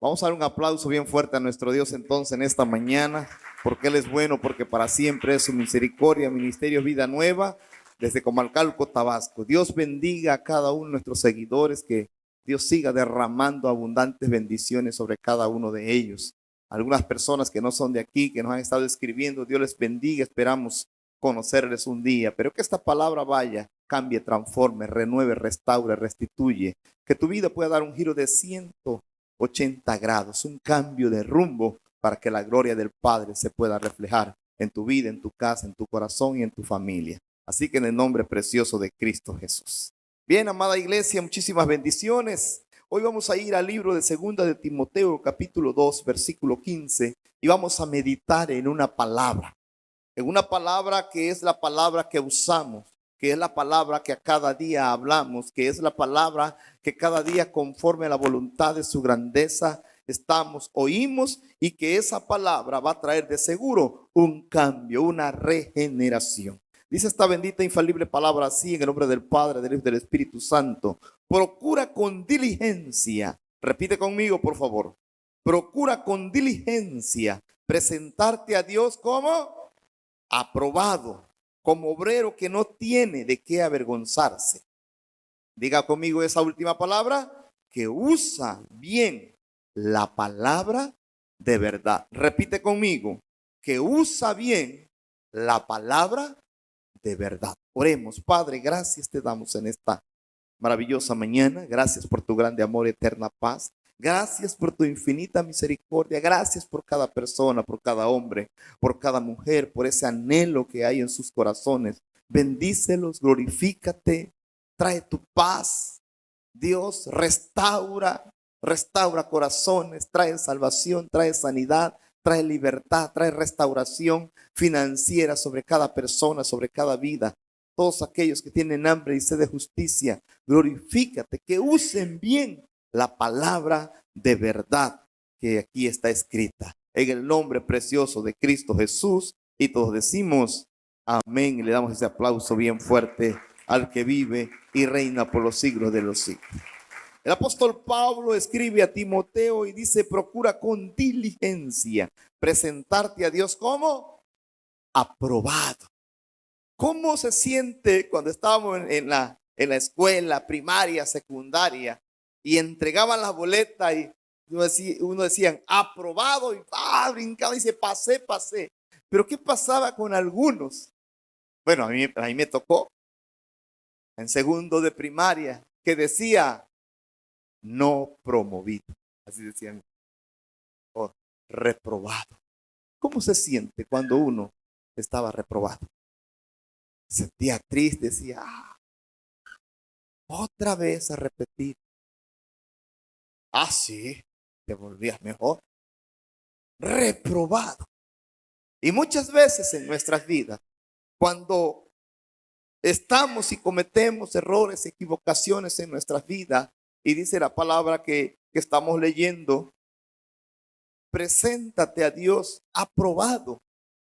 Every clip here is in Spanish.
Vamos a dar un aplauso bien fuerte a nuestro Dios entonces en esta mañana, porque Él es bueno, porque para siempre es su misericordia. Ministerio Vida Nueva, desde Comalcalco, Tabasco. Dios bendiga a cada uno de nuestros seguidores, que Dios siga derramando abundantes bendiciones sobre cada uno de ellos. Algunas personas que no son de aquí, que nos han estado escribiendo, Dios les bendiga, esperamos conocerles un día, pero que esta palabra vaya, cambie, transforme, renueve, restaure, restituye, que tu vida pueda dar un giro de 180 grados, un cambio de rumbo para que la gloria del Padre se pueda reflejar en tu vida, en tu casa, en tu corazón y en tu familia. Así que en el nombre precioso de Cristo Jesús. Bien, amada iglesia, muchísimas bendiciones. Hoy vamos a ir al libro de Segunda de Timoteo, capítulo 2, versículo 15, y vamos a meditar en una palabra que es la palabra que usamos, que es la palabra que a cada día hablamos, que es la palabra que cada día conforme a la voluntad de su grandeza oímos, y que esa palabra va a traer de seguro un cambio, una regeneración. Dice esta bendita infalible palabra así, en el nombre del Padre, del Hijo y del Espíritu Santo: procura con diligencia, repite conmigo por favor, procura con diligencia presentarte a Dios como aprobado, como obrero que no tiene de qué avergonzarse. Diga conmigo esa última palabra: que usa bien la palabra de verdad. Repite conmigo: que usa bien la palabra de verdad. Oremos. Padre, gracias te damos en esta maravillosa mañana. Gracias por tu grande amor, eterna paz. Gracias por tu infinita misericordia. Gracias por cada persona, por cada hombre, por cada mujer, por ese anhelo que hay en sus corazones. Bendícelos, glorifícate, trae tu paz. Dios, restaura corazones, trae salvación, trae sanidad, trae libertad, trae restauración financiera sobre cada persona, sobre cada vida. Todos aquellos que tienen hambre y sed de justicia, glorifícate, que usen bien la palabra de verdad que aquí está escrita. En el nombre precioso de Cristo Jesús, y todos decimos amén, y le damos ese aplauso bien fuerte al que vive y reina por los siglos de los siglos. El apóstol Pablo escribe a Timoteo y dice: procura con diligencia presentarte a Dios como aprobado. ¿Cómo se siente cuando estábamos en la escuela primaria, secundaria, y entregaban las boletas y uno decía aprobado, y brincaba y dice pasé? Pero ¿qué pasaba con algunos? Bueno, a mí me tocó en segundo de primaria que decía no promovido, así decían, o reprobado. ¿Cómo se siente cuando uno estaba reprobado? Sentía triste, decía, otra vez a repetir. Sí, te volvías mejor. Reprobado. Y muchas veces en nuestras vidas, cuando estamos y cometemos errores, equivocaciones en nuestras vidas, y dice la palabra que estamos leyendo: preséntate a Dios aprobado,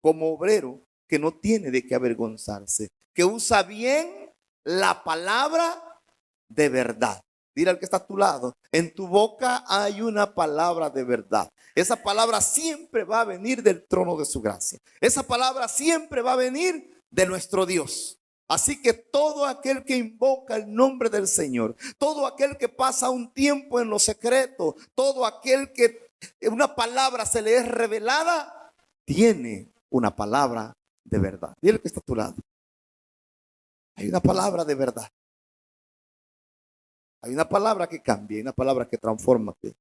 como obrero que no tiene de qué avergonzarse, que usa bien la palabra de verdad. Dile al que está a tu lado: en tu boca hay una palabra de verdad. Esa palabra siempre va a venir del trono de su gracia. Esa palabra siempre va a venir de nuestro Dios. Así que todo aquel que invoca el nombre del Señor, todo aquel que pasa un tiempo en lo secreto, todo aquel que una palabra se le es revelada, tiene una palabra de verdad. Dile al que está a tu lado: hay una palabra de verdad. Hay una palabra que cambia, hay una palabra que transforma, que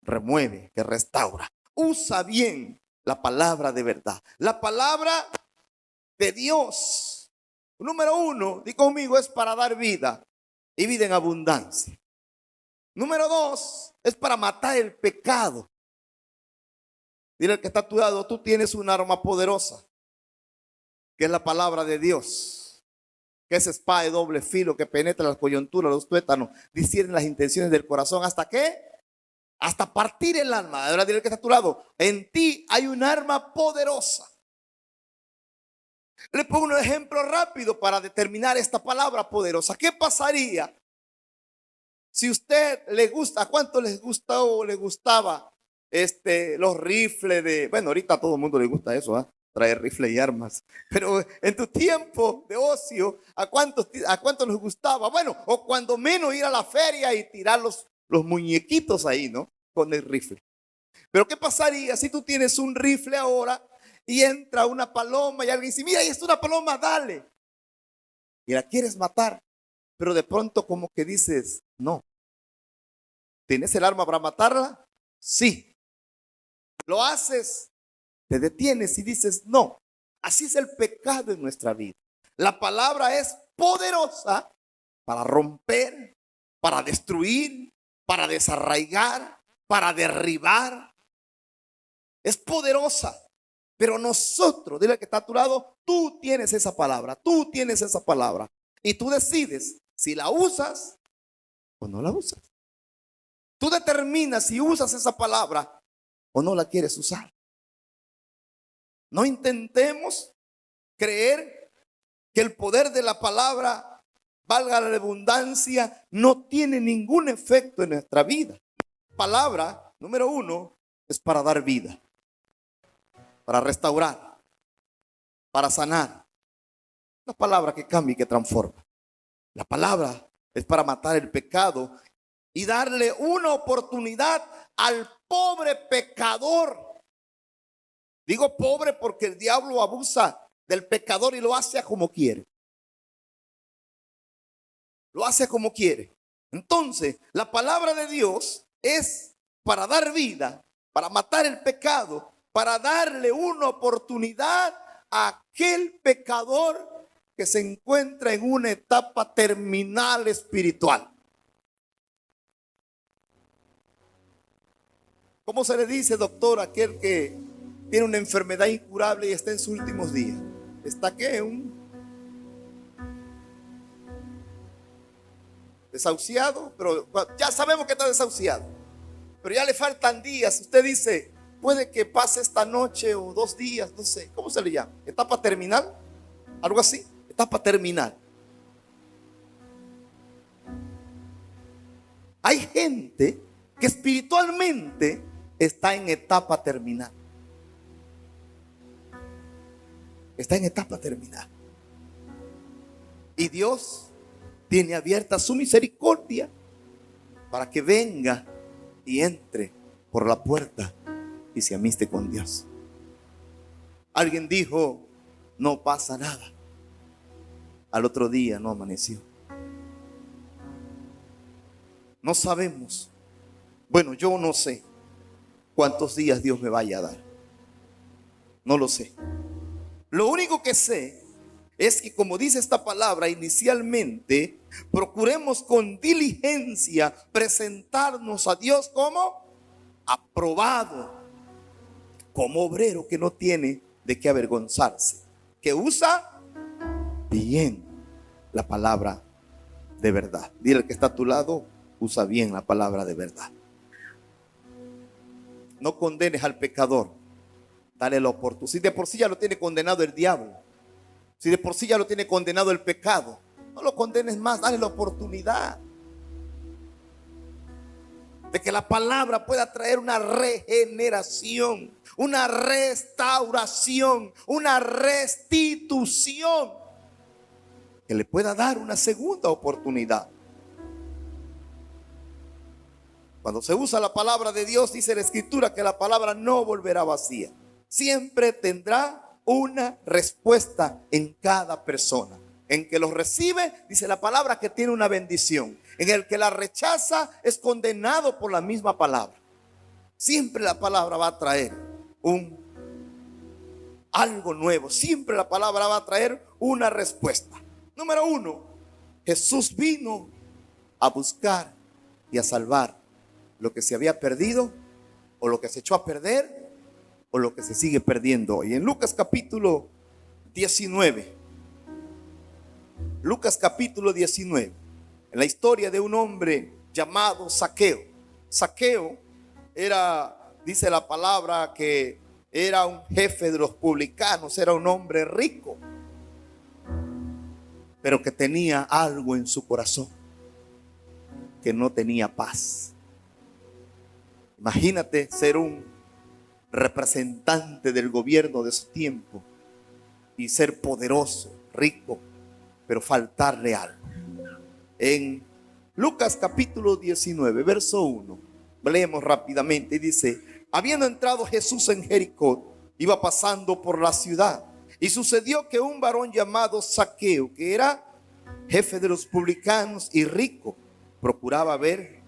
remueve, que restaura. Usa bien la palabra de verdad, la palabra de Dios. Número uno, di conmigo, es para dar vida y vida en abundancia. Número dos, es para matar el pecado. Dile al que está a tu lado: tú tienes un arma poderosa, que es la palabra de Dios, que es espada de doble filo, que penetra las coyunturas, los tuétanos, discierne las intenciones del corazón. ¿Hasta qué? Hasta partir el alma. Ahora dile al que está a tu lado: en ti hay un arma poderosa. Le pongo un ejemplo rápido para determinar esta palabra poderosa. ¿Qué pasaría Si usted le gusta, ¿a cuánto les gusta o le gustaba los rifles de, bueno, ahorita a todo el mundo le gusta eso, ¿ah? Traer rifles y armas. Pero en tu tiempo de ocio, ¿a cuántos les gustaba? Bueno, o cuando menos ir a la feria y tirar los muñequitos ahí, ¿no? Con el rifle. Pero ¿qué pasaría si tú tienes un rifle ahora y entra una paloma y alguien dice, mira, ahí está una paloma, dale? Y la quieres matar, pero de pronto como que dices, no. ¿Tienes el arma para matarla? Sí. Lo haces, te detienes y dices, no. Así es el pecado en nuestra vida. La palabra es poderosa para romper, para destruir, para desarraigar, para derribar. Es poderosa. Pero nosotros, dile al que está a tu lado, tú tienes esa palabra, tú tienes esa palabra. Y tú decides si la usas o no la usas. Tú determinas si usas esa palabra o no la quieres usar. No intentemos creer que el poder de la palabra, valga la redundancia, no tiene ningún efecto en nuestra vida. Palabra, número uno, es para dar vida, para restaurar, para sanar. La palabra que cambia y que transforma. La palabra es para matar el pecado y darle una oportunidad al pobre pecador. Digo pobre porque el diablo abusa del pecador y lo hace como quiere. Lo hace como quiere. Entonces, la palabra de Dios es para dar vida, para matar el pecado, para darle una oportunidad a aquel pecador que se encuentra en una etapa terminal espiritual. ¿Cómo se le dice, doctor, a aquel que tiene una enfermedad incurable y está en sus últimos días? ¿Está qué? Desahuciado, pero ya sabemos que está desahuciado. Pero ya le faltan días. Usted dice, puede que pase esta noche o 2 días, no sé. ¿Cómo se le llama? ¿Etapa terminal? ¿Algo así? Etapa terminal. Hay gente que espiritualmente está en etapa terminal. Está en etapa terminal. Y Dios tiene abierta su misericordia para que venga y entre por la puerta y se amiste con Dios. Alguien dijo, no pasa nada. Al otro día no amaneció. No sabemos. Bueno, yo no sé cuántos días Dios me vaya a dar. No lo sé. Lo único que sé es que, como dice esta palabra inicialmente, procuremos con diligencia presentarnos a Dios como aprobado, como obrero que no tiene de qué avergonzarse, que usa bien la palabra de verdad. Dile al que está a tu lado, usa bien la palabra de verdad. No condenes al pecador, dale la oportunidad. Si de por sí ya lo tiene condenado el diablo, si de por sí ya lo tiene condenado el pecado, no lo condenes más, dale la oportunidad de que la palabra pueda traer una regeneración, una restauración, una restitución, que le pueda dar una segunda oportunidad. Cuando se usa la palabra de Dios, dice la Escritura que la palabra no volverá vacía. Siempre tendrá una respuesta en cada persona. En que los recibe, dice la palabra, que tiene una bendición. En el que la rechaza es condenado por la misma palabra. Siempre la palabra va a traer algo nuevo. Siempre la palabra va a traer una respuesta. Número 1, Jesús vino a buscar y a salvar lo que se había perdido, o lo que se echó a perder, o lo que se sigue perdiendo hoy. En Lucas capítulo 19, Lucas capítulo 19, en la historia de un hombre llamado Zaqueo. Zaqueo era, dice la palabra, que era un jefe de los publicanos, era un hombre rico, pero que tenía algo en su corazón. que no tenía paz. Imagínate ser un representante del gobierno de su tiempo y ser poderoso, rico, pero faltarle algo. En Lucas capítulo 19, verso 1, leemos rápidamente y dice: habiendo entrado Jesús en Jericó, iba pasando por la ciudad, y sucedió que un varón llamado Zaqueo, que era jefe de los publicanos y rico, procuraba ver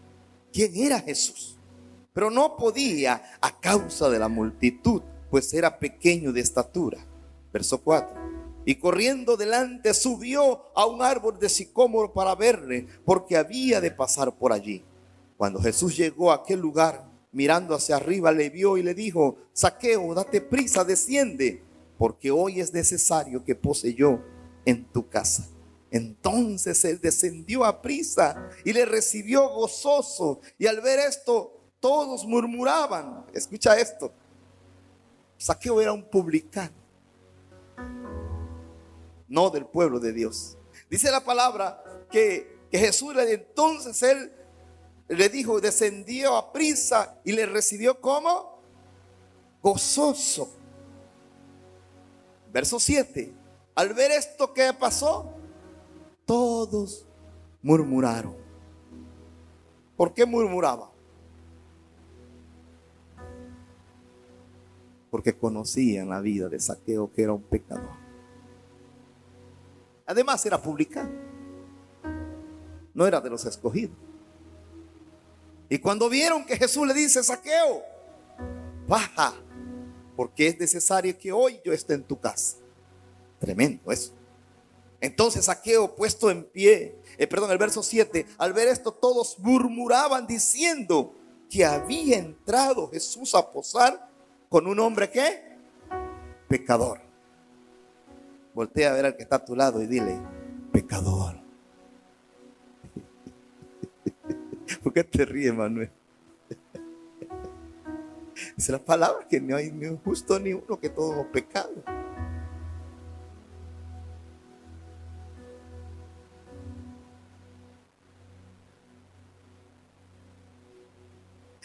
quién era Jesús, pero no podía a causa de la multitud, pues era pequeño de estatura. Verso 4. Y corriendo delante subió a un árbol de sicómoro para verle, porque había de pasar por allí. Cuando Jesús llegó a aquel lugar, mirando hacia arriba, le vio y le dijo: Zaqueo, date prisa, desciende, porque hoy es necesario que pose yo en tu casa. Entonces él descendió a prisa y le recibió gozoso. Y al ver esto, todos murmuraban. Escucha esto: Zaqueo era un publicano, no del pueblo de Dios. Dice la palabra que Jesús, entonces él le dijo, descendió a prisa y le recibió como gozoso. Verso 7. Al ver esto, ¿qué pasó? Todos murmuraron. ¿Por qué murmuraban? Porque conocían la vida de Zaqueo, que era un pecador. Además era publicano, no era de los escogidos. Y cuando vieron que Jesús le dice: Zaqueo, baja, porque es necesario que hoy yo esté en tu casa. Tremendo eso. Entonces Zaqueo, puesto en pie, el verso 7, al ver esto todos murmuraban diciendo que había entrado Jesús a posar con un hombre, ¿qué? Pecador. Voltea a ver al que está a tu lado y dile: pecador. ¿Por qué te ríes, Manuel? Dice la palabra que no hay ni un justo ni uno, que todos hemos pecado.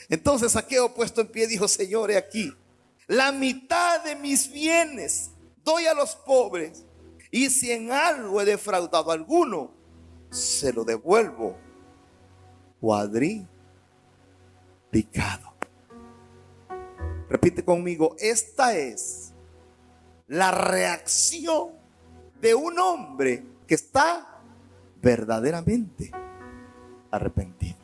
Entonces Zaqueo, puesto en pie, dijo: Señor, he aquí, la mitad de mis bienes doy a los pobres, y si en algo he defraudado a alguno, se lo devuelvo cuadriplicado. Repite conmigo: esta es la reacción de un hombre que está verdaderamente arrepentido.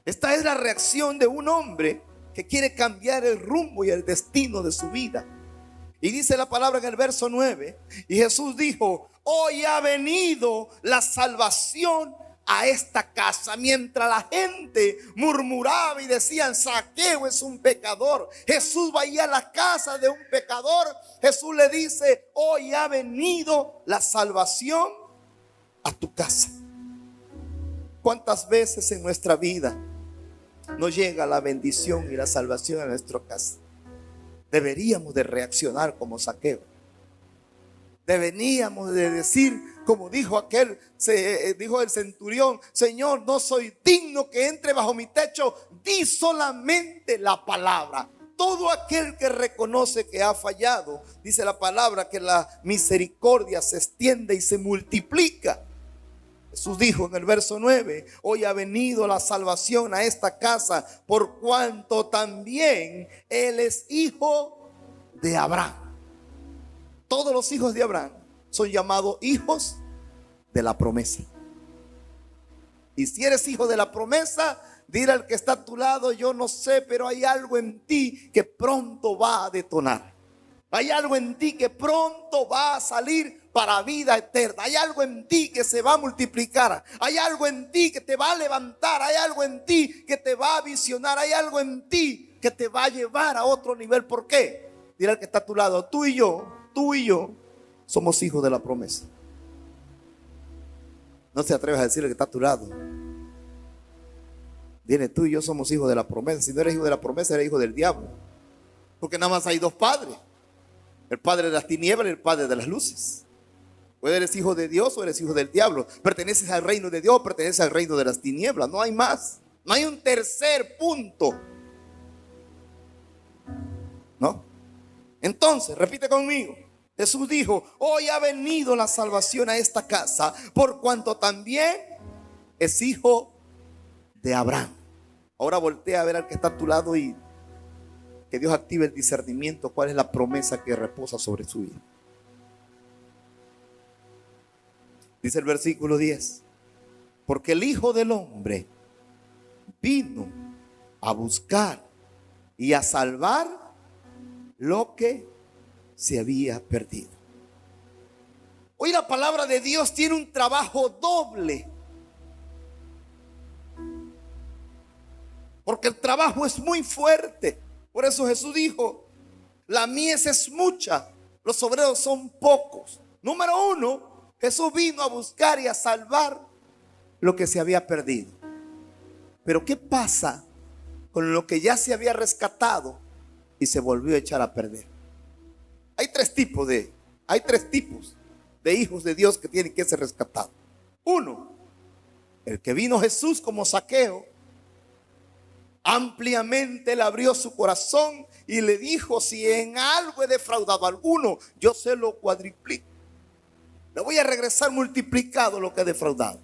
Esta es la reacción de un hombre que quiere cambiar el rumbo y el destino de su vida. Y dice la palabra en el verso 9: y Jesús dijo: hoy ha venido la salvación a esta casa. Mientras la gente murmuraba y decían: Zaqueo es un pecador, Jesús va a ir a la casa de un pecador. Jesús le dice: hoy ha venido la salvación a tu casa. ¿Cuántas veces en nuestra vida nos llega la bendición y la salvación a nuestra casa? Deberíamos de reaccionar como Zaqueo. Deberíamos de decir, como dijo dijo el centurión: Señor, no soy digno que entre bajo mi techo, di solamente la palabra. Todo aquel que reconoce que ha fallado, dice la palabra que la misericordia se extiende y se multiplica. Jesús dijo en el verso 9: hoy ha venido la salvación a esta casa, por cuanto también él es hijo de Abraham. Todos los hijos de Abraham son llamados hijos de la promesa. Y si eres hijo de la promesa, dile al que está a tu lado: yo no sé, pero hay algo en ti que pronto va a detonar. Hay algo en ti que pronto va a salir para vida eterna. Hay algo en ti que se va a multiplicar. Hay algo en ti que te va a levantar. Hay algo en ti que te va a visionar. Hay algo en ti que te va a llevar a otro nivel. ¿Por qué? Dile al que está a tu lado: tú y yo somos hijos de la promesa. No te atreves a decirle que está a tu lado. Dile: tú y yo somos hijos de la promesa. Si no eres hijo de la promesa, eres hijo del diablo. Porque nada más hay dos padres: el padre de las tinieblas y el padre de las luces. O eres hijo de Dios o eres hijo del diablo. Perteneces al reino de Dios o perteneces al reino de las tinieblas. No hay más. No hay un tercer punto. ¿No? Entonces, repite conmigo. Jesús dijo: hoy ha venido la salvación a esta casa, por cuanto también es hijo de Abraham. Ahora voltea a ver al que está a tu lado y que Dios active el discernimiento. ¿Cuál es la promesa que reposa sobre su vida? Dice el versículo 10: porque el Hijo del Hombre vino a buscar y a salvar lo que se había perdido. Hoy la palabra de Dios tiene un trabajo doble, porque el trabajo es muy fuerte. Por eso Jesús dijo: la mies es mucha, los obreros son pocos. Número uno, Jesús vino a buscar y a salvar lo que se había perdido. Pero ¿qué pasa con lo que ya se había rescatado y se volvió a echar a perder? Hay tres tipos de hijos de Dios que tienen que ser rescatados. Uno, el que vino Jesús como Zaqueo. Ampliamente le abrió su corazón y le dijo: si en algo he defraudado a alguno, yo se lo cuadriplico. Le voy a regresar multiplicado lo que he defraudado.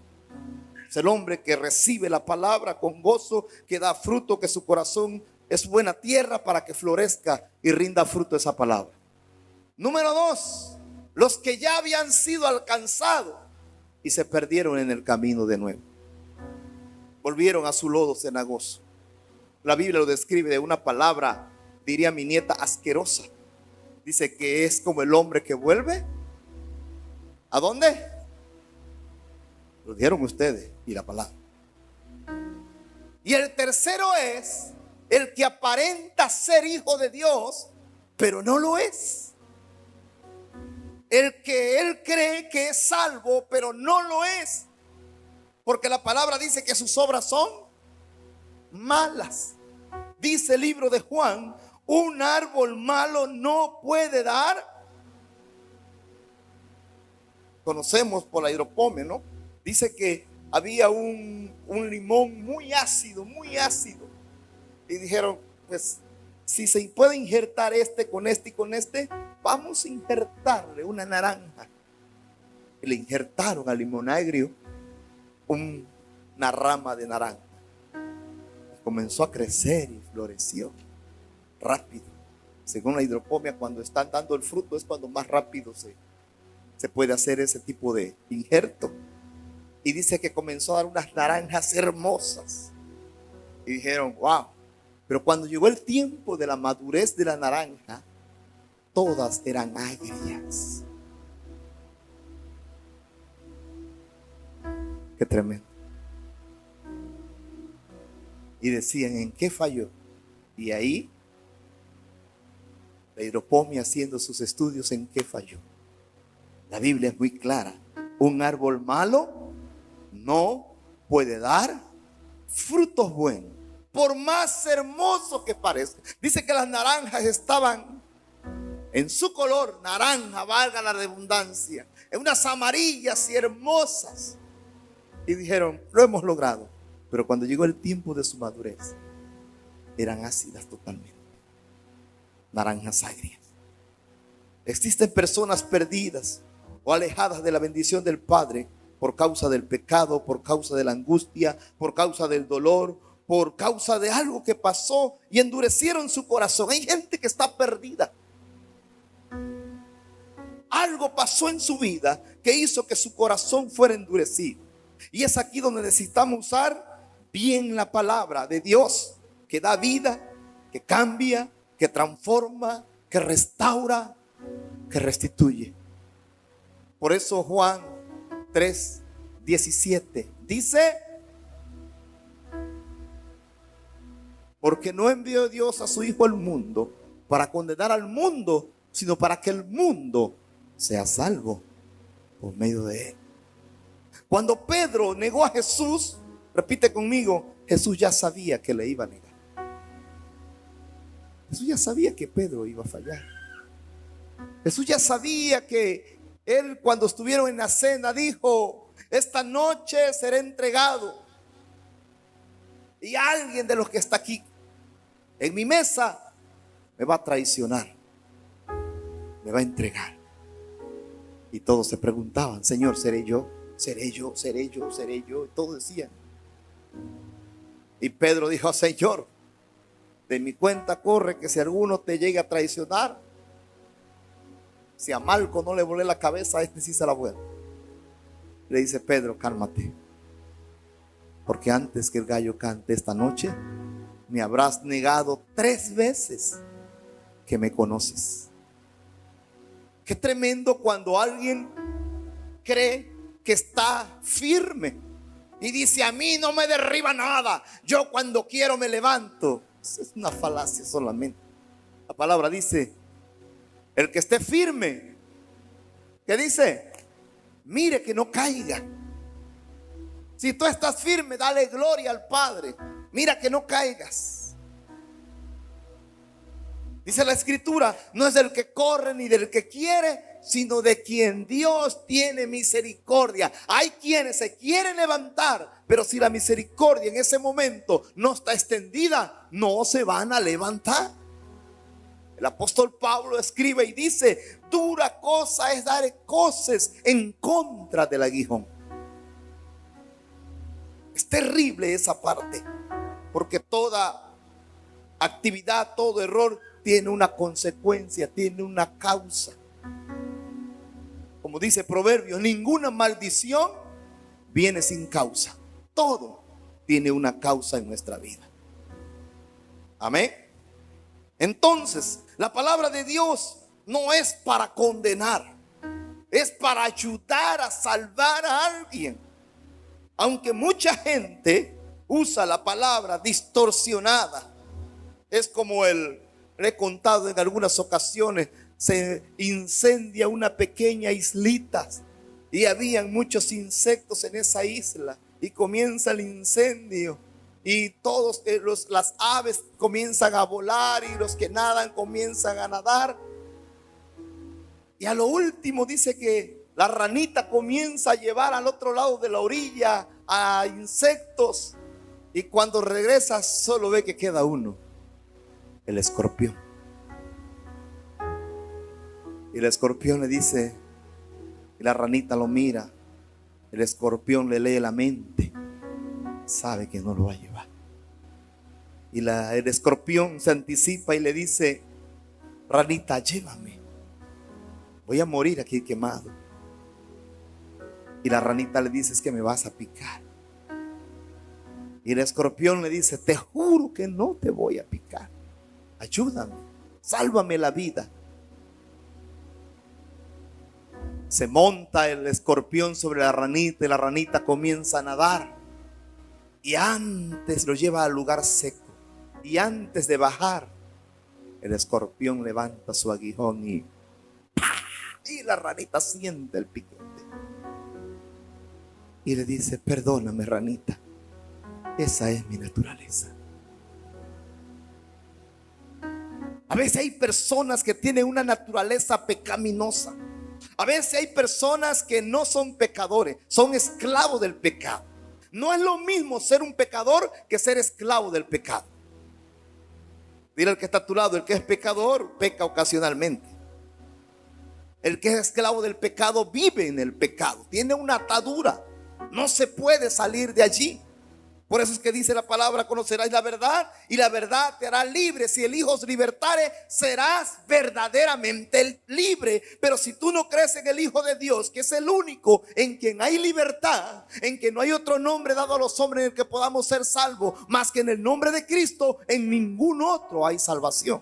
Es el hombre que recibe la palabra con gozo, que da fruto, que su corazón es buena tierra para que florezca y rinda fruto esa palabra. Número dos, los que ya habían sido alcanzados y se perdieron en el camino de nuevo. Volvieron a su lodo cenagoso. La Biblia lo describe de una palabra, diría mi nieta, asquerosa. Dice que es como el hombre que vuelve. ¿A dónde? Lo dijeron ustedes y la palabra. Y el tercero es el que aparenta ser hijo de Dios, pero no lo es. El que él cree que es salvo, pero no lo es. Porque la palabra dice que sus obras son malas. Dice el libro de Juan: un árbol malo no puede dar. Conocemos por la hidropomia, ¿no? Dice que había un limón muy ácido, muy ácido. Y dijeron: pues si se puede injertar con este y con este, vamos a injertarle una naranja. Y le injertaron al limón agrio una rama de naranja. Comenzó a crecer y floreció rápido. Según la hidropomia, cuando están dando el fruto es cuando más rápido se puede hacer ese tipo de injerto. Y dice que comenzó a dar unas naranjas hermosas. Y dijeron: wow. Pero cuando llegó el tiempo de la madurez de la naranja, todas eran agrias. Qué tremendo. Y decían: ¿en qué falló? Y ahí la hidropomia, haciendo sus estudios, ¿en qué falló? La Biblia es muy clara: un árbol malo no puede dar frutos buenos, por más hermoso que parezca. Dice que las naranjas estaban en su color naranja, valga la redundancia, en unas amarillas y hermosas. Y dijeron: lo hemos logrado. Pero cuando llegó el tiempo de su madurez, eran ácidas totalmente, naranjas agrias. Existen personas perdidas o alejadas de la bendición del Padre por causa del pecado, por causa de la angustia, por causa del dolor, por causa de algo que pasó y endurecieron su corazón. Hay gente que está perdida. Algo pasó en su vida que hizo que su corazón fuera endurecido. Y es aquí donde necesitamos usar bien la palabra de Dios, que da vida, que cambia, que transforma, que restaura, que restituye. Por eso Juan 3:17 dice: porque no envió Dios a su Hijo al mundo para condenar al mundo, sino para que el mundo sea salvo por medio de él. Cuando Pedro negó a Jesús, repite conmigo, Jesús ya sabía que le iba a negar. Jesús ya sabía que Pedro iba a fallar. Jesús ya sabía que Él, cuando estuvieron en la cena, dijo: esta noche seré entregado, y alguien de los que está aquí en mi mesa me va a traicionar, me va a entregar. Y todos se preguntaban: Señor, ¿seré yo? ¿Seré yo? ¿Seré yo? ¿Seré yo? Y todos decían. Y Pedro dijo: Señor, de mi cuenta corre que si alguno te llegue a traicionar, si a Malco no le volé la cabeza, a este sí se la vuelve. Le dice Pedro: cálmate, porque antes que el gallo cante esta noche, me habrás negado 3 veces que me conoces. Qué tremendo cuando alguien cree que está firme y dice: a mí no me derriba nada, yo cuando quiero me levanto. Eso es una falacia solamente. La palabra dice: el que esté firme, ¿qué dice? Mire que no caiga. Si tú estás firme, dale gloria al Padre. Mira que no caigas. Dice la Escritura: no es del que corre ni del que quiere, sino de quien Dios tiene misericordia. Hay quienes se quieren levantar, pero si la misericordia en ese momento no está extendida, no se van a levantar. El apóstol Pablo escribe y dice: dura cosa es dar coces en contra del aguijón. Es terrible esa parte, porque toda actividad, todo error tiene una consecuencia, tiene una causa. Como dice Proverbios: ninguna maldición viene sin causa. Todo tiene una causa en nuestra vida. Amén. Entonces, la palabra de Dios no es para condenar, es para ayudar a salvar a alguien. Aunque mucha gente usa la palabra distorsionada, es como le he contado en algunas ocasiones, se incendia una pequeña islita y habían muchos insectos en esa isla, y comienza el incendio y todos las aves comienzan a volar y los que nadan comienzan a nadar, y a lo último dice que la ranita comienza a llevar al otro lado de la orilla a insectos, y cuando regresa solo ve que queda uno, el escorpión. Y el escorpión le dice, y la ranita lo mira, el escorpión le lee la mente, sabe que no lo va a llevar. Y el escorpión se anticipa y le dice: ranita, llévame, voy a morir aquí quemado. Y la ranita le dice: es que me vas a picar. Y el escorpión le dice: te juro que no te voy a picar, ayúdame, sálvame la vida. Se monta el escorpión sobre la ranita y la ranita comienza a nadar, y antes lo lleva al lugar seco, y antes de bajar, el escorpión levanta su aguijón y la ranita siente el piquete y le dice: perdóname, ranita, esa es mi naturaleza. A veces hay personas que tienen una naturaleza pecaminosa. A veces hay personas que no son pecadores, son esclavos del pecado. No es lo mismo ser un pecador que ser esclavo del pecado. Dile al que está a tu lado: el que es pecador peca ocasionalmente. El que es esclavo del pecado vive en el pecado, tiene una atadura, no se puede salir de allí. Por eso es que dice la palabra: conocerás la verdad y la verdad te hará libre. Si el Hijo os libertare, serás verdaderamente libre. Pero si tú no crees en el Hijo de Dios, que es el único en quien hay libertad, en que no hay otro nombre dado a los hombres en el que podamos ser salvos más que en el nombre de Cristo, en ningún otro hay salvación.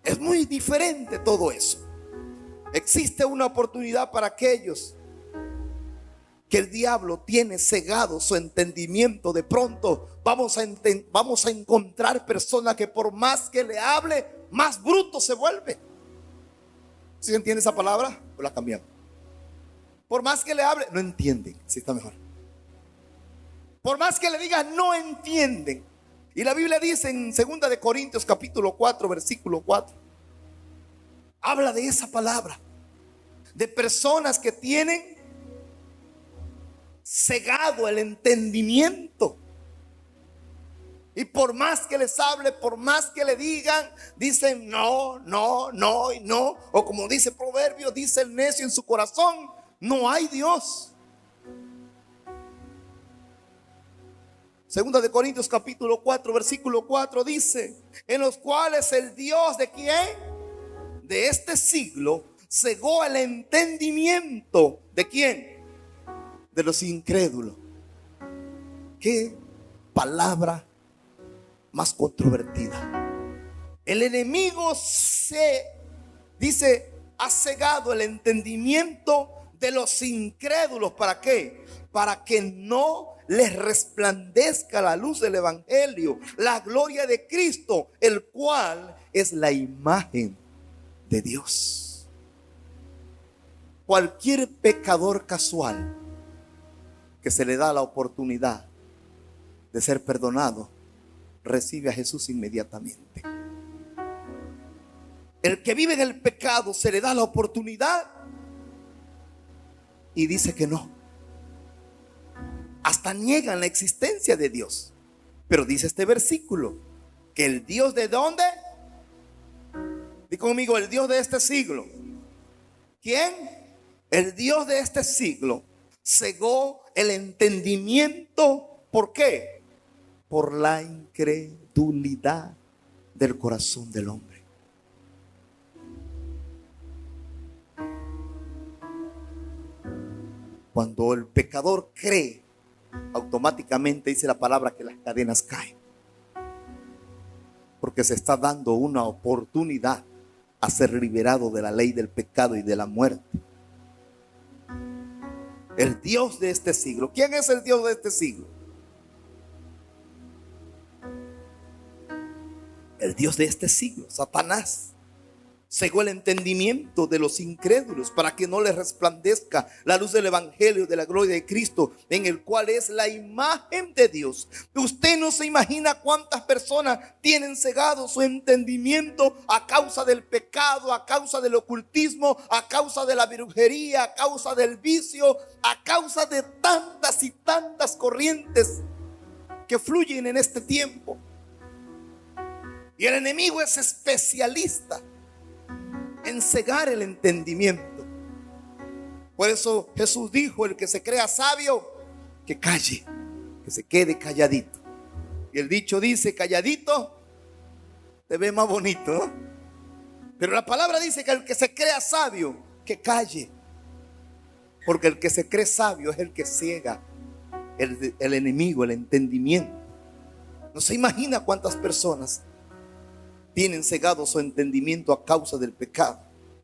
Es muy diferente todo eso. Existe una oportunidad para aquellos que el diablo tiene cegado su entendimiento. De pronto vamos a encontrar personas que por más que le hable, más bruto se vuelve. ¿Sí entiende esa palabra? Pues la cambiamos. Por más que le hable, no entienden. Sí, está mejor. Por más que le diga, no entienden. Y la Biblia dice en 2 de Corintios capítulo 4 versículo 4: habla de esa palabra, de personas que tienen cegado el entendimiento. Y por más que les hable, por más que le digan, dicen no, no, no y no. O como dice Proverbios, dice el necio en su corazón, no hay Dios. Segunda de Corintios capítulo 4 versículo 4 dice: en los cuales el Dios de quién, de este siglo, cegó el entendimiento de quién, de los incrédulos. Qué palabra más controvertida. El enemigo ha cegado el entendimiento de los incrédulos. ¿Para qué? Para que no les resplandezca la luz del evangelio, la gloria de Cristo, el cual es la imagen de Dios. Cualquier pecador casual que se le da la oportunidad de ser perdonado, recibe a Jesús inmediatamente. El que vive en el pecado se le da la oportunidad y dice que no. Hasta niegan la existencia de Dios. Pero dice este versículo que el Dios de ¿dónde? Di conmigo, el Dios de este siglo. ¿Quién? El Dios de este siglo cegó el entendimiento. ¿Por qué? Por la incredulidad del corazón del hombre. Cuando el pecador cree, automáticamente dice la palabra que las cadenas caen, porque se está dando una oportunidad a ser liberado de la ley del pecado y de la muerte. El Dios de este siglo. ¿Quién es el Dios de este siglo? El Dios de este siglo, Satanás, cegó el entendimiento de los incrédulos para que no les resplandezca la luz del evangelio de la gloria de Cristo, en el cual es la imagen de Dios. Usted no se imagina cuántas personas tienen cegado su entendimiento a causa del pecado, a causa del ocultismo, a causa de la brujería, a causa del vicio, a causa de tantas y tantas corrientes que fluyen en este tiempo. Y el enemigo es especialista en cegar el entendimiento. Por eso Jesús dijo: el que se crea sabio, que calle, que se quede calladito. Y el dicho dice: calladito te ve más bonito, ¿no? Pero la palabra dice que el que se crea sabio, que calle. Porque el que se cree sabio es el que ciega el enemigo, el entendimiento. No se imagina cuántas personas tienen cegado su entendimiento a causa del pecado.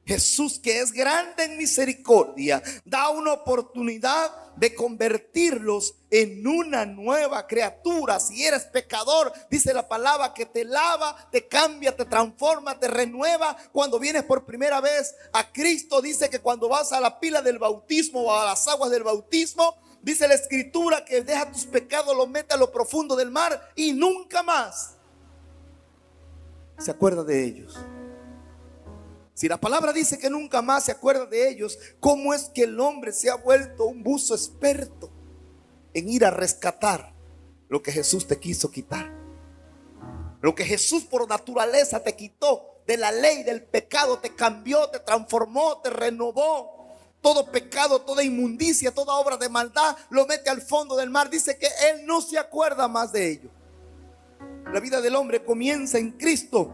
Jesús, que es grande en misericordia, da una oportunidad de convertirlos en una nueva criatura. Si eres pecador, dice la palabra que te lava, te cambia, te transforma, te renueva. Cuando vienes por primera vez a Cristo, dice que cuando vas a la pila del bautismo o a las aguas del bautismo, dice la escritura que deja tus pecados, los mete a lo profundo del mar y nunca más se acuerda de ellos. Si la palabra dice que nunca más se acuerda de ellos, ¿cómo es que el hombre se ha vuelto un buzo experto en ir a rescatar lo que Jesús te quiso quitar? Lo que Jesús por naturaleza te quitó de la ley del pecado, te cambió, te transformó, te renovó. Todo pecado, toda inmundicia, toda obra de maldad lo mete al fondo del mar. Dice que Él no se acuerda más de ello. La vida del hombre comienza en Cristo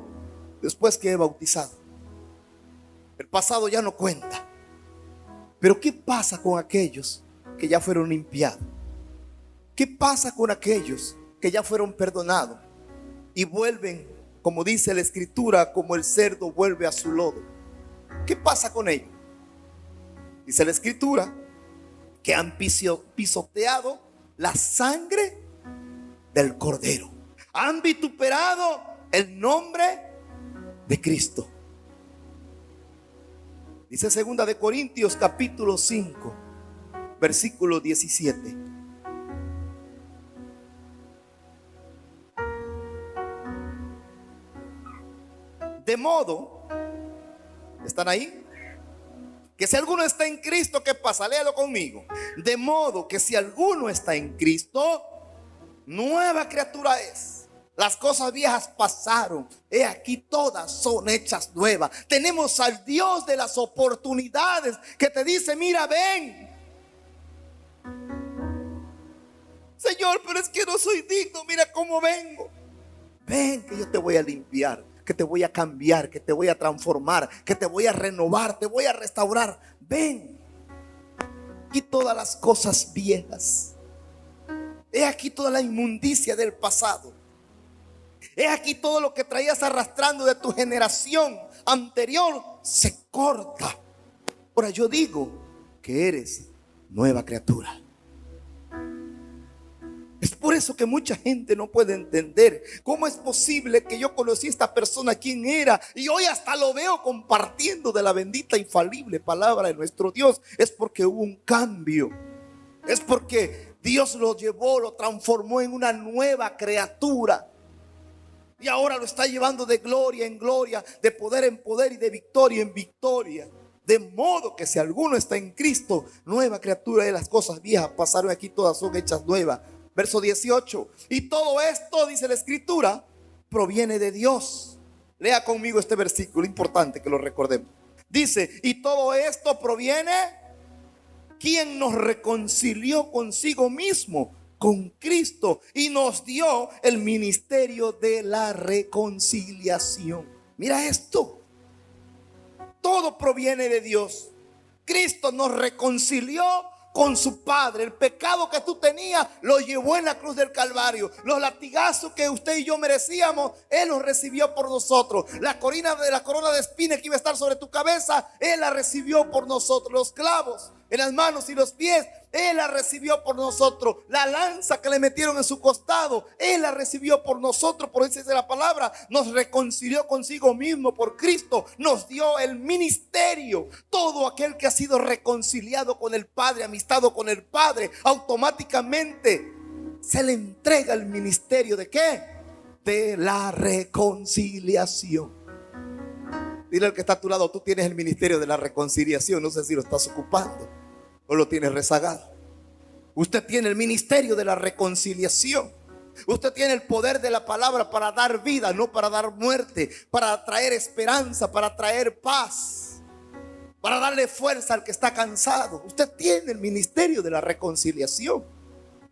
después que es bautizado. El pasado ya no cuenta. Pero ¿qué pasa con aquellos que ya fueron limpiados? ¿Qué pasa con aquellos que ya fueron perdonados y vuelven, como dice la escritura, como el cerdo vuelve a su lodo? ¿Qué pasa con ellos? Dice la escritura que han pisoteado la sangre del Cordero. Han vituperado el nombre de Cristo. Dice segunda de Corintios capítulo 5 versículo 17. De modo ¿Están ahí? Que si alguno está en Cristo, ¿qué pasa? Léalo conmigo. De modo que si alguno está en Cristo, nueva criatura es. Las cosas viejas pasaron, he aquí todas son hechas nuevas. Tenemos al Dios de las oportunidades que te dice: mira, ven. Señor, pero es que no soy digno, mira cómo vengo. Ven, que yo te voy a limpiar, que te voy a cambiar, que te voy a transformar, que te voy a renovar, te voy a restaurar. Ven. Y todas las cosas viejas, he aquí toda la inmundicia del pasado, he aquí todo lo que traías arrastrando de tu generación anterior se corta. Ahora yo digo que eres nueva criatura. Es por eso que mucha gente no puede entender cómo es posible que yo conocí a esta persona, quién era, y hoy hasta lo veo compartiendo de la bendita infalible palabra de nuestro Dios. Es porque hubo un cambio. Es porque Dios lo llevó, lo transformó en una nueva criatura. Y ahora lo está llevando de gloria en gloria, de poder en poder y de victoria en victoria. De modo que si alguno está en Cristo, nueva criatura, de las cosas viejas pasaron, aquí todas son hechas nuevas. Verso 18. Y todo esto, dice la Escritura, proviene de Dios. Lea conmigo este versículo, importante que lo recordemos. Dice: y todo esto proviene, quien nos reconcilió consigo mismo, con Cristo, y nos dio el ministerio de la reconciliación. Mira esto. Todo proviene de Dios. Cristo nos reconcilió con su Padre. El pecado que tú tenías lo llevó en la cruz del Calvario. Los latigazos que usted y yo merecíamos, Él los recibió por nosotros. La corona de espinas que iba a estar sobre tu cabeza, Él la recibió por nosotros. Los clavos en las manos y los pies, Él la recibió por nosotros. La lanza que le metieron en su costado, Él la recibió por nosotros. Por eso dice la palabra: nos reconcilió consigo mismo por Cristo. Nos dio el ministerio. Todo aquel que ha sido reconciliado con el Padre, amistado con el Padre, automáticamente se le entrega el ministerio ¿de qué? De la reconciliación. Dile al que está a tu lado: tú tienes el ministerio de la reconciliación. No sé si lo estás ocupando o lo tienes rezagado. Usted tiene el ministerio de la reconciliación. Usted tiene el poder de la palabra para dar vida, no para dar muerte, para traer esperanza, para traer paz, para darle fuerza al que está cansado. Usted tiene el ministerio de la reconciliación.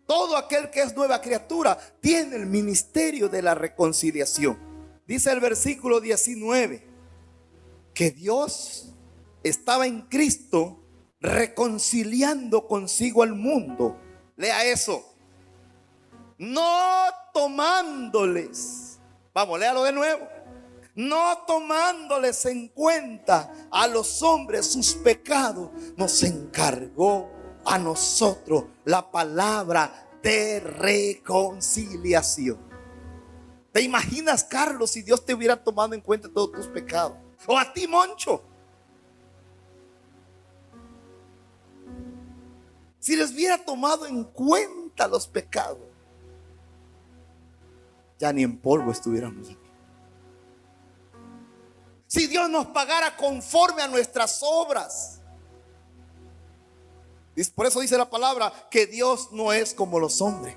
Todo aquel que es nueva criatura tiene el ministerio de la reconciliación. Dice el versículo 19 que Dios estaba en Cristo reconciliando consigo al mundo. Lea eso. No tomándoles, vamos, léalo de nuevo. No tomándoles en cuenta a los hombres sus pecados, nos encargó a nosotros la palabra de reconciliación. ¿Te imaginas, Carlos, si Dios te hubiera tomado en cuenta todos tus pecados? O a ti, Moncho, si les hubiera tomado en cuenta los pecados, ya ni en polvo estuviéramos aquí. Si Dios nos pagara conforme a nuestras obras. Por eso dice la palabra que Dios no es como los hombres.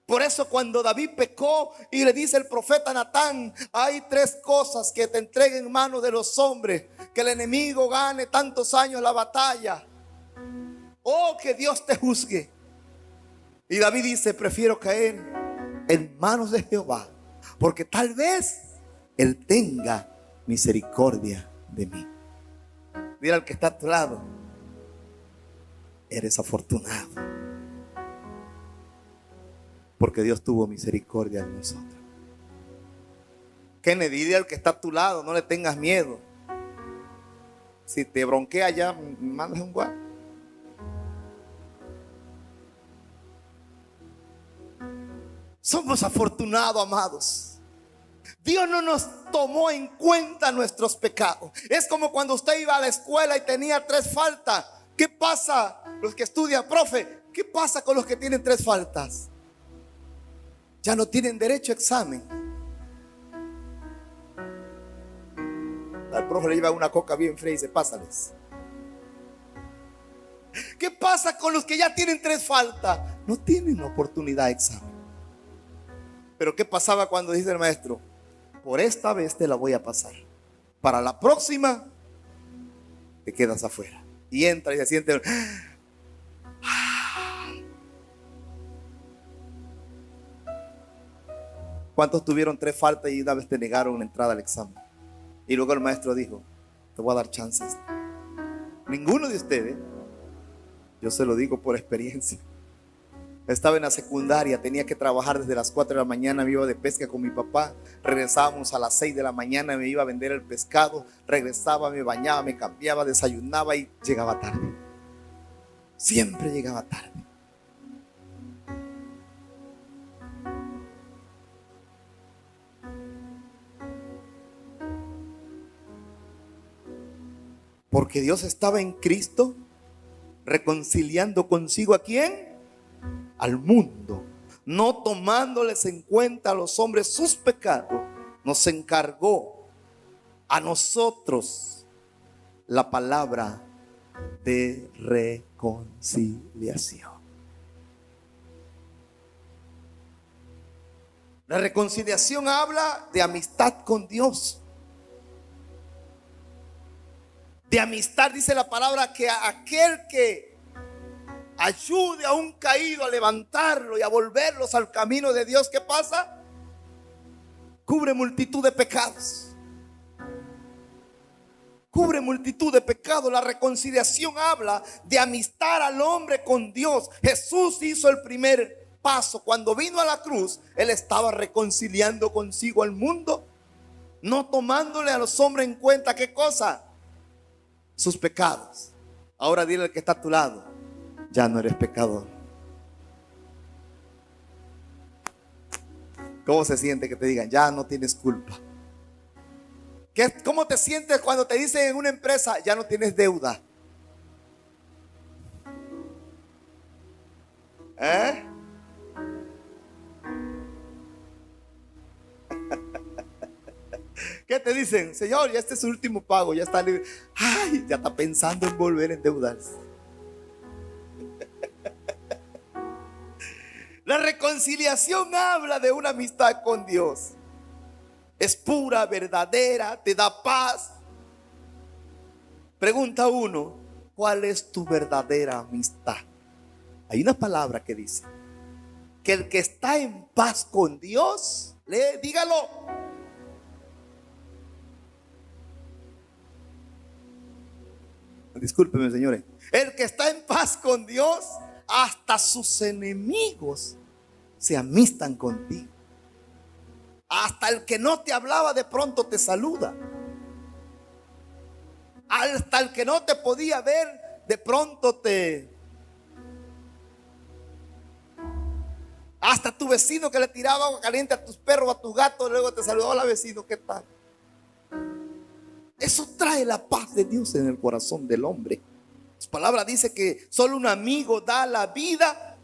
Por eso cuando David pecó y le dice el profeta Natán: hay tres cosas que te entreguen en manos de los hombres, que el enemigo gane tantos años la batalla, o que Dios te juzgue. Y David dice: prefiero caer en manos de Jehová, porque tal vez Él tenga misericordia de mí. Mira al que está a tu lado: eres afortunado, porque Dios tuvo misericordia de nosotros. Kennedy, dile al que está a tu lado: no le tengas miedo. Si te bronquea ya, mándale un guante. Somos afortunados, amados. Dios no nos tomó en cuenta nuestros pecados. Es como cuando usted iba a la escuela y tenía 3 faltas. ¿Qué pasa? Los que estudian, profe, ¿qué pasa con los que tienen 3 faltas? Ya no tienen derecho a examen. Al rojo le lleva una coca bien fría y dice: pásales. ¿Qué pasa con los que ya tienen 3 faltas? No tienen oportunidad de examen. Pero ¿qué pasaba cuando dice el maestro: por esta vez te la voy a pasar, para la próxima te quedas afuera? Y entra y se siente. ¿Cuántos tuvieron 3 faltas y una vez te negaron la entrada al examen? Y luego el maestro dijo: te voy a dar chances. Ninguno de ustedes. Yo se lo digo por experiencia. Estaba en la secundaria, tenía que trabajar desde las 4 de la mañana, me iba de pesca con mi papá, regresábamos a las 6 de la mañana, me iba a vender el pescado, regresaba, me bañaba, me cambiaba, desayunaba y llegaba tarde. Siempre llegaba tarde. Porque Dios estaba en Cristo reconciliando consigo ¿a quién? Al mundo, no tomándoles en cuenta a los hombres sus pecados. Nos encargó a nosotros la palabra de reconciliación. La reconciliación habla de amistad con Dios. De amistad dice la palabra que a aquel que ayude a un caído a levantarlo y a volverlos al camino de Dios, ¿qué pasa? Cubre multitud de pecados. Cubre multitud de pecados. La reconciliación habla de amistad al hombre con Dios. Jesús hizo el primer paso. Cuando vino a la cruz, Él estaba reconciliando consigo al mundo, no tomándole a los hombres en cuenta, ¿qué cosa? Sus pecados. Ahora dile al que está a tu lado: ya no eres pecador. ¿Cómo se siente que te digan: ya no tienes culpa? ¿Cómo te sientes cuando te dicen en una empresa: ya no tienes deuda? ¿Eh? ¿Qué te dicen? Señor, ya este es su último pago, ya está libre. Ay, ya está pensando en volver a endeudarse. La reconciliación habla de una amistad con Dios. Es pura, verdadera, te da paz. Pregunta uno: ¿cuál es tu verdadera amistad? Hay una palabra que dice que el que está en paz con Dios, dígalo. Discúlpeme, señores. El que está en paz con Dios, hasta sus enemigos se amistan contigo. Hasta el que no te hablaba de pronto te saluda. Hasta el que no te podía ver de pronto hasta tu vecino que le tiraba agua caliente a tus perros, a tus gatos, luego te saludaba: hola vecino, ¿qué tal? Eso trae la paz de Dios en el corazón del hombre. Su palabra dice que solo un amigo da la vida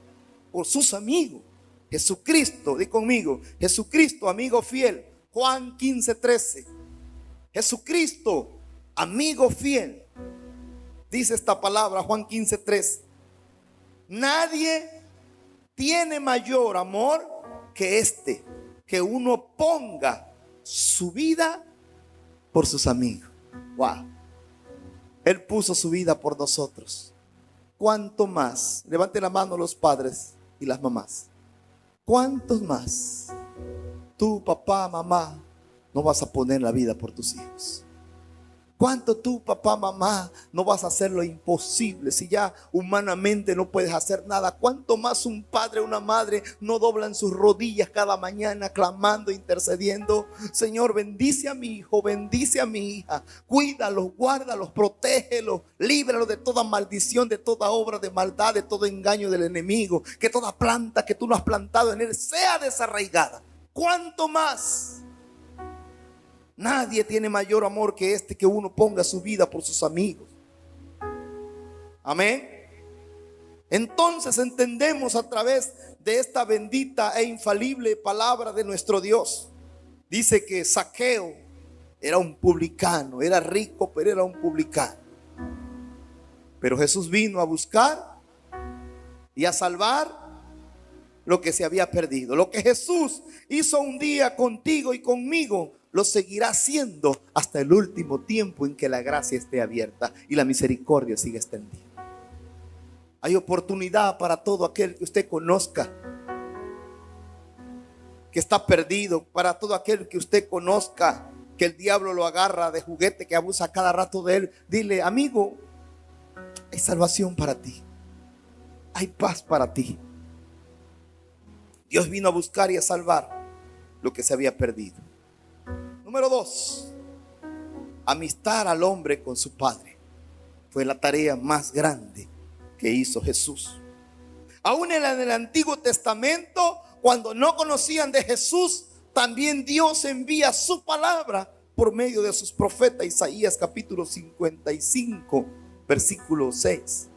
por sus amigos. Jesucristo, di conmigo: Jesucristo, amigo fiel. Juan 15:13. Jesucristo, amigo fiel. Dice esta palabra, Juan 15:13. Nadie tiene mayor amor que este, que uno ponga su vida por sus amigos. Wow. Él puso su vida por nosotros. ¿Cuánto más? Levante la mano los padres y las mamás. ¿Cuántos más tú, papá, mamá, no vas a poner la vida por tus hijos? ¿Cuánto tú, papá, mamá, no vas a hacer lo imposible si ya humanamente no puedes hacer nada? ¿Cuánto más un padre o una madre no doblan sus rodillas cada mañana clamando, intercediendo? Señor, bendice a mi hijo, bendice a mi hija, cuídalos, guárdalos, protégelos, líbralos de toda maldición, de toda obra de maldad, de todo engaño del enemigo. Que toda planta que tú no has plantado en él sea desarraigada. ¿Cuánto más? Nadie tiene mayor amor que este, que uno ponga su vida por sus amigos. Amén. Entonces entendemos a través de esta bendita e infalible palabra de nuestro Dios. Dice que Zaqueo Era un publicano, era rico, pero era un publicano. Pero Jesús vino a buscar y a salvar lo que se había perdido. Lo que Jesús hizo un día contigo y conmigo, lo seguirá haciendo hasta el último tiempo en que la gracia esté abierta y la misericordia siga extendida. Hay oportunidad para todo aquel que usted conozca que está perdido, para todo aquel que usted conozca que el diablo lo agarra de juguete, que abusa cada rato de él. Dile: amigo, hay salvación para ti, hay paz para ti. Dios vino a buscar y a salvar lo que se había perdido. Número 2, amistar al hombre con su padre. Fue la tarea más grande que hizo Jesús. Aún en el Antiguo Testamento, cuando no conocían de Jesús, también Dios envía su palabra por medio de sus profetas. Isaías capítulo 55, versículo 6.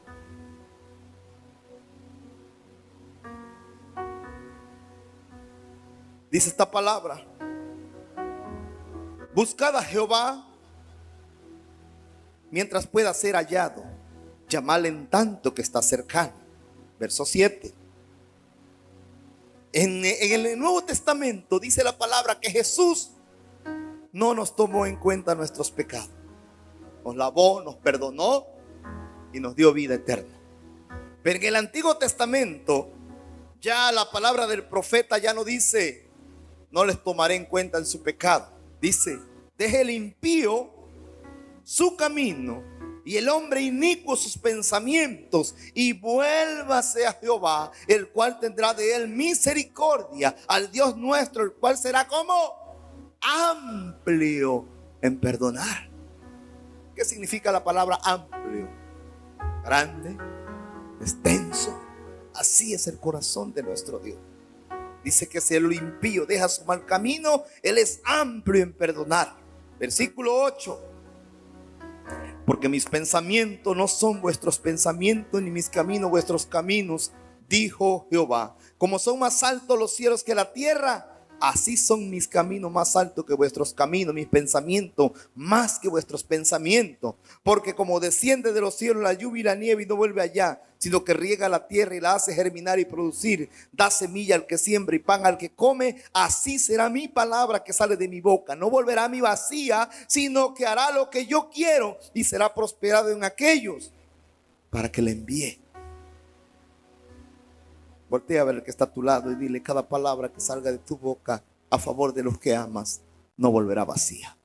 Dice esta palabra: buscad a Jehová mientras pueda ser hallado, llamadle en tanto que está cercano. Verso 7. En el Nuevo Testamento dice la palabra que Jesús no nos tomó en cuenta nuestros pecados. Nos lavó, nos perdonó y nos dio vida eterna. Pero en el Antiguo Testamento ya la palabra del profeta ya no dice: no les tomaré en cuenta en su pecado. Dice: deje el impío su camino y el hombre inicuo sus pensamientos, y vuélvase a Jehová, el cual tendrá de él misericordia, al Dios nuestro, el cual será como amplio en perdonar. ¿Qué significa la palabra amplio? Grande, extenso. Así es el corazón de nuestro Dios. Dice que si el impío deja su mal camino, él es amplio en perdonar. Versículo 8. Porque mis pensamientos no son vuestros pensamientos, ni mis caminos vuestros caminos, dijo Jehová. Como son más altos los cielos que la tierra, así son mis caminos más altos que vuestros caminos, mis pensamientos más que vuestros pensamientos. Porque como desciende de los cielos la lluvia y la nieve y no vuelve allá, sino que riega la tierra y la hace germinar y producir, da semilla al que siembra y pan al que come, así será mi palabra que sale de mi boca. No volverá a mí vacía, sino que hará lo que yo quiero y será prosperado en aquellos para que le envíe. Voltea a ver el que está a tu lado y dile: cada palabra que salga de tu boca a favor de los que amas no volverá vacía.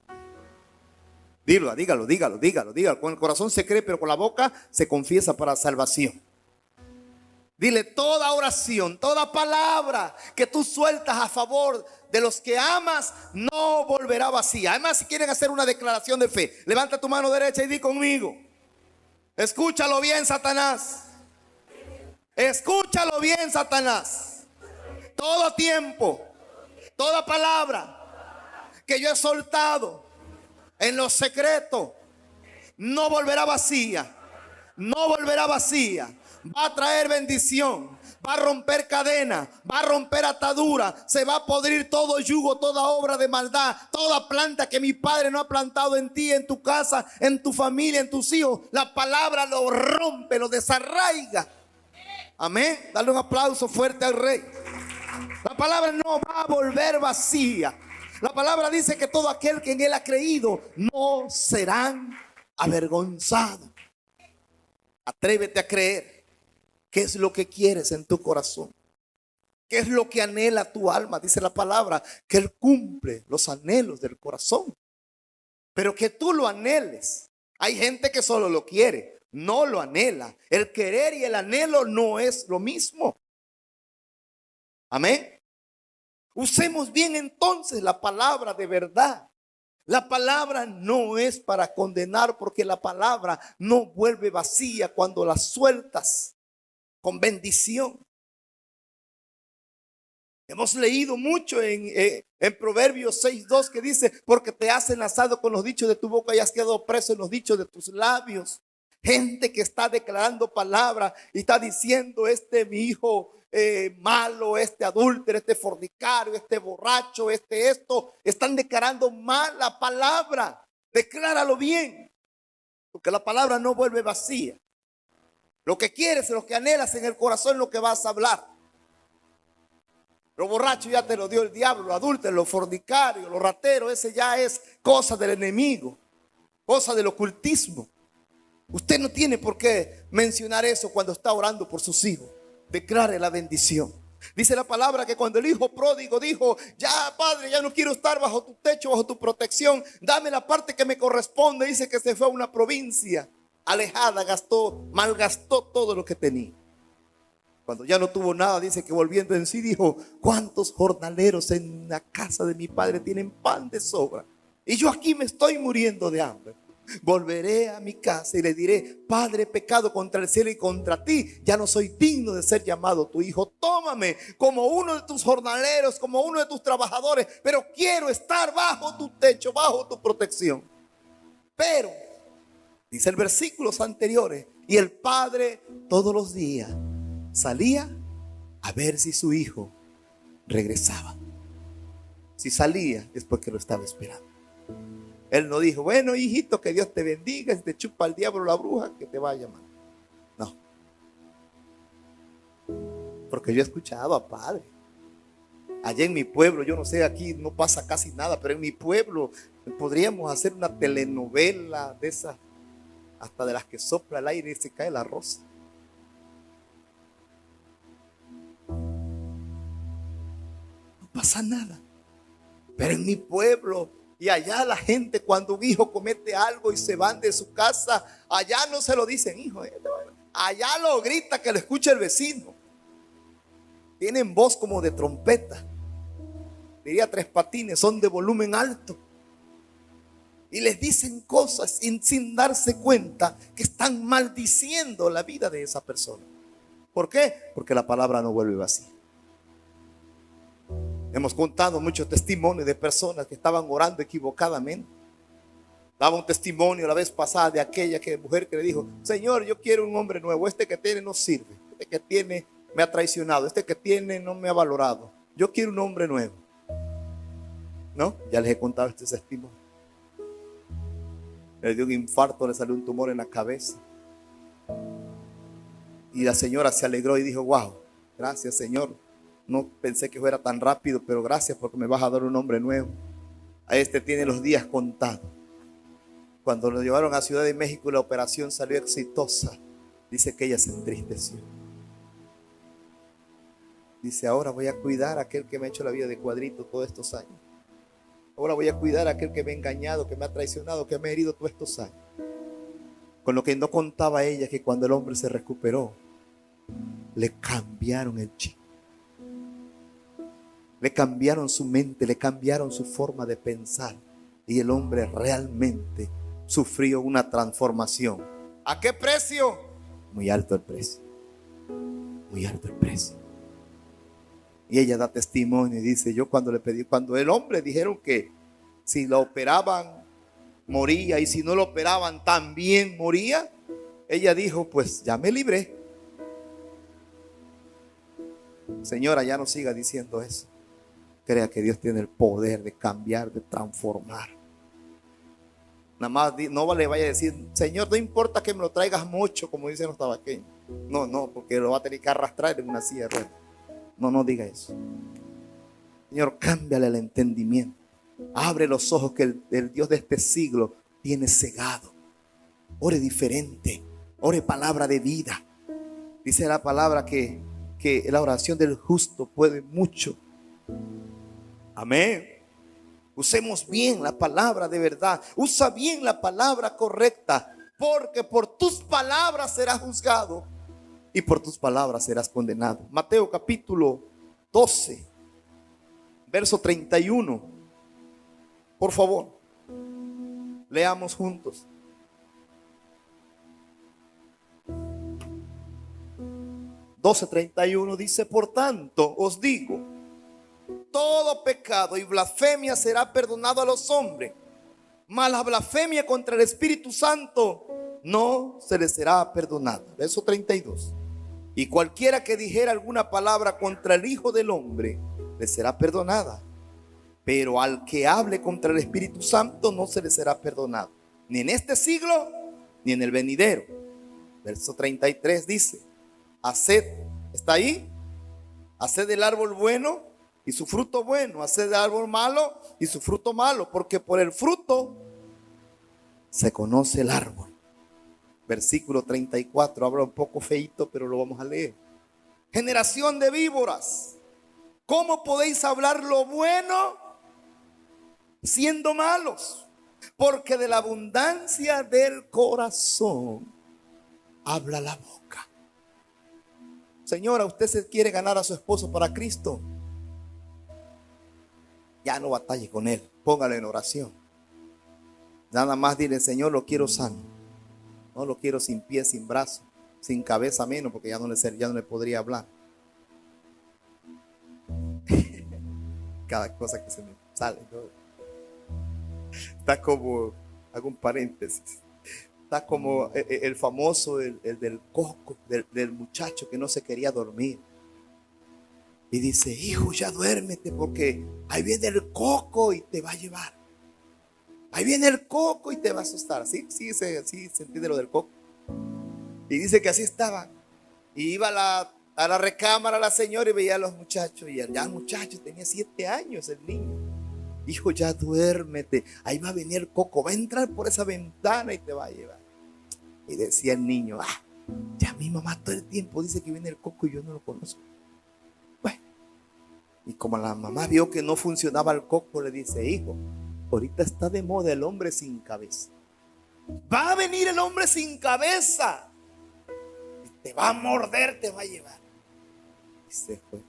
Dígalo. Con el corazón se cree, pero con la boca se confiesa para salvación. Dile: toda oración, toda palabra que tú sueltas a favor de los que amas no volverá vacía. Además, si quieren hacer una declaración de fe, levanta tu mano derecha y di conmigo: escúchalo bien, Satanás. Escúchalo bien, Satanás. Todo tiempo, toda palabra que yo he soltado en los secretos no volverá vacía. No volverá vacía. Va a traer bendición, va a romper cadenas, va a romper ataduras, se va a podrir todo yugo, toda obra de maldad, toda planta que mi Padre no ha plantado en ti, en tu casa, en tu familia, en tus hijos. La palabra lo rompe, lo desarraiga. Amén. Dale un aplauso fuerte al Rey. La palabra no va a volver vacía. La palabra dice que todo aquel que en él ha creído no serán avergonzados. Atrévete a creer. ¿Qué es lo que quieres en tu corazón? ¿Qué es lo que anhela tu alma? Dice la palabra que Él cumple los anhelos del corazón. Pero que tú lo anheles. Hay gente que solo lo quiere, no lo anhela. El querer y el anhelo no es lo mismo. Amén. Usemos bien entonces la palabra de verdad. La palabra no es para condenar, porque la palabra no vuelve vacía cuando la sueltas con bendición. Hemos leído mucho en Proverbios 6:2 que dice: porque te has enlazado con los dichos de tu boca y has quedado preso en los dichos de tus labios. Gente que está declarando palabra y está diciendo: mi hijo malo, este adúltero, este fornicario, este borracho, esto. Están declarando mal la palabra. Decláralo bien, porque la palabra no vuelve vacía. Lo que quieres, lo que anhelas en el corazón es lo que vas a hablar. Lo borracho ya te lo dio el diablo, lo adúltero, lo fornicario, lo ratero, ese ya es cosa del enemigo, cosa del ocultismo. Usted no tiene por qué mencionar eso cuando está orando por sus hijos. Declare la bendición. Dice la palabra que cuando el hijo pródigo dijo: ya, padre, ya no quiero estar bajo tu techo, bajo tu protección, dame la parte que me corresponde. Dice que se fue a una provincia alejada, malgastó todo lo que tenía. Cuando ya no tuvo nada, dice que volviendo en sí dijo: ¿cuántos jornaleros en la casa de mi padre tienen pan de sobra? Y yo aquí me estoy muriendo de hambre. Volveré a mi casa y le diré: Padre, he pecado contra el cielo y contra ti, ya no soy digno de ser llamado tu hijo. Tómame como uno de tus jornaleros, como uno de tus trabajadores, pero quiero estar bajo tu techo, bajo tu protección. Pero, dice el versículos anteriores, y el padre todos los días salía a ver si su hijo regresaba. Si salía es porque lo estaba esperando. Él no dijo: bueno, hijito, que Dios te bendiga, si te chupa el diablo la bruja, que te va a llamar. No. Porque yo he escuchado a padres. Allá en mi pueblo, yo no sé, aquí no pasa casi nada, pero en mi pueblo podríamos hacer una telenovela de esas, hasta de las que sopla el aire y se cae la rosa. No pasa nada. Pero en mi pueblo y allá la gente, cuando un hijo comete algo y se van de su casa, allá no se lo dicen: hijo, allá lo grita que lo escuche el vecino. Tienen voz como de trompeta. Diría Tres Patines, son de volumen alto. Y les dicen cosas sin darse cuenta que están maldiciendo la vida de esa persona. ¿Por qué? Porque la palabra no vuelve vacía. Hemos contado muchos testimonios de personas que estaban orando equivocadamente. Daba un testimonio la vez pasada de aquella mujer que le dijo: Señor, yo quiero un hombre nuevo. Este que tiene no sirve. Este que tiene me ha traicionado. Este que tiene no me ha valorado. Yo quiero un hombre nuevo. ¿No? Ya les he contado este testimonio. Le dio un infarto, le salió un tumor en la cabeza. Y la señora se alegró y dijo: wow, gracias, Señor. No pensé que fuera tan rápido, pero gracias porque me vas a dar un hombre nuevo. A este tiene los días contados. Cuando lo llevaron a Ciudad de México y la operación salió exitosa, dice que ella se entristeció. Dice: ahora voy a cuidar a aquel que me ha hecho la vida de cuadrito todos estos años. Ahora voy a cuidar a aquel que me ha engañado, que me ha traicionado, que me ha herido todos estos años. Con lo que no contaba ella, que cuando el hombre se recuperó, le cambiaron el chip. Le cambiaron su mente, le cambiaron su forma de pensar. Y el hombre realmente sufrió una transformación. ¿A qué precio? Muy alto el precio. Muy alto el precio. Y ella da testimonio y dice: yo cuando el hombre dijeron que si lo operaban moría y si no lo operaban también moría, ella dijo: pues ya me libré. Señora, ya no siga diciendo eso. Crea que Dios tiene el poder de cambiar, de transformar. Nada más no le vaya a decir: Señor, no importa que me lo traigas mucho, como dicen los tabaqueños. No, porque lo va a tener que arrastrar en una silla de ruedas. No diga eso. Señor, cámbiale el entendimiento. Abre los ojos que el Dios de este siglo tiene cegado. Ore diferente. Ore palabra de vida. Dice la palabra que la oración del justo puede mucho. Amén. Usemos bien la palabra de verdad. Usa bien la palabra correcta, porque por tus palabras serás juzgado y por tus palabras serás condenado. Mateo capítulo 12, verso 31. Por favor, leamos juntos. (12:31) dice: por tanto os digo, todo pecado y blasfemia será perdonado a los hombres, mas la blasfemia contra el Espíritu Santo no se les será perdonada. Verso 32. Y cualquiera que dijera alguna palabra contra el Hijo del Hombre, le será perdonada. Pero al que hable contra el Espíritu Santo no se le será perdonado, ni en este siglo, ni en el venidero. Verso 33 dice: haced, ¿está ahí? Haced del árbol bueno y su fruto bueno, haced del árbol malo y su fruto malo, porque por el fruto se conoce el árbol. Versículo 34, habla un poco feito, pero lo vamos a leer. Generación de víboras, ¿cómo podéis hablar lo bueno siendo malos? Porque de la abundancia del corazón habla la boca. Señora, usted se quiere ganar a su esposo para Cristo, ya no batalle con él, póngalo en oración. Nada más dile: Señor, lo quiero sano, no lo quiero sin pies, sin brazos, sin cabeza menos, porque ya no le podría hablar. Cada cosa que se me sale, ¿no? Está como, hago un paréntesis, está como el famoso, el del coco, del muchacho que no se quería dormir. Y dice: hijo, ya duérmete, porque ahí viene el coco y te va a llevar. Ahí viene el coco y te va a asustar. Sí, se entiende lo del coco. Y dice que así estaba. Y iba a la recámara la señora y veía a los muchachos. Y ya el muchacho tenía 7 años, el niño. Hijo, ya duérmete. Ahí va a venir el coco. Va a entrar por esa ventana y te va a llevar. Y decía el niño: ya mi mamá todo el tiempo dice que viene el coco y yo no lo conozco. Bueno. Y como la mamá vio que no funcionaba el coco, le dice: hijo, ahorita está de moda el hombre sin cabeza. Va a venir el hombre sin cabeza. Y te va a morder, te va a llevar. Y se fue.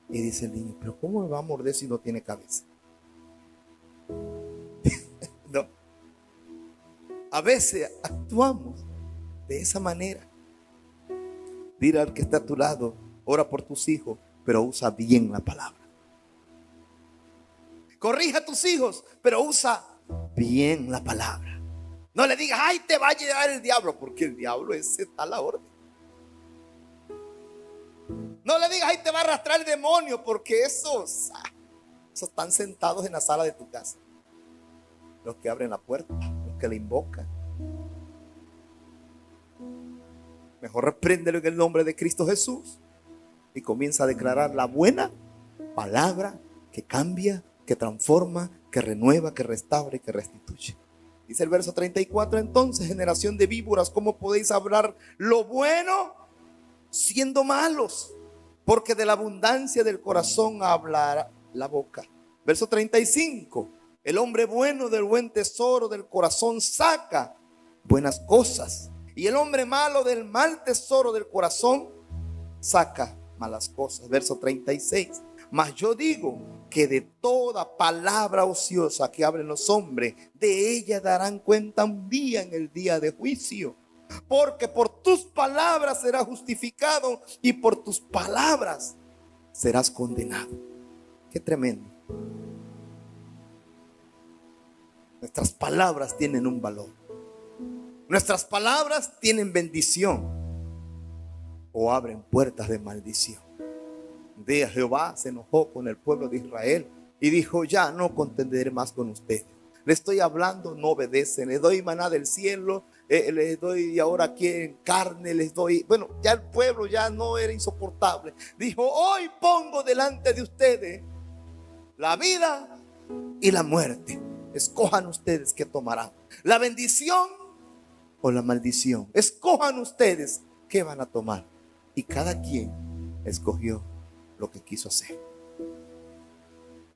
Y dice el niño: pero ¿cómo me va a morder si no tiene cabeza? No. A veces actuamos de esa manera. Dile al que está a tu lado: ora por tus hijos, pero usa bien la palabra. Corrija a tus hijos, pero usa bien la palabra. No le digas: ay, te va a llevar el diablo, porque el diablo ese está a la orden. No le digas: ay, te va a arrastrar el demonio, porque esos están sentados en la sala de tu casa. Los que abren la puerta, los que le invocan. Mejor repréndelo en el nombre de Cristo Jesús y comienza a declarar la buena palabra que cambia, que transforma, que renueva, que restaura y que restituye. Dice el verso 34: entonces, generación de víboras, ¿cómo podéis hablar lo bueno siendo malos? Porque de la abundancia del corazón hablará la boca. Verso 35: el hombre bueno del buen tesoro del corazón saca buenas cosas, y el hombre malo del mal tesoro del corazón saca malas cosas. Verso 36: mas yo digo que de toda palabra ociosa que hablen los hombres, de ella darán cuenta un día, en el día de juicio. Porque por tus palabras serás justificado y por tus palabras serás condenado. Qué tremendo. Nuestras palabras tienen un valor. Nuestras palabras tienen bendición o abren puertas de maldición. Un día Jehová se enojó con el pueblo de Israel y dijo: ya no contenderé más con ustedes. Le estoy hablando, no obedecen. Les doy maná del cielo, les doy ahora quieren carne, les doy. Bueno, ya el pueblo ya no era insoportable. Dijo: hoy pongo delante de ustedes la vida y la muerte. Escojan ustedes qué tomarán, la bendición o la maldición. Escojan ustedes qué van a tomar. Y cada quien escogió lo que quiso hacer.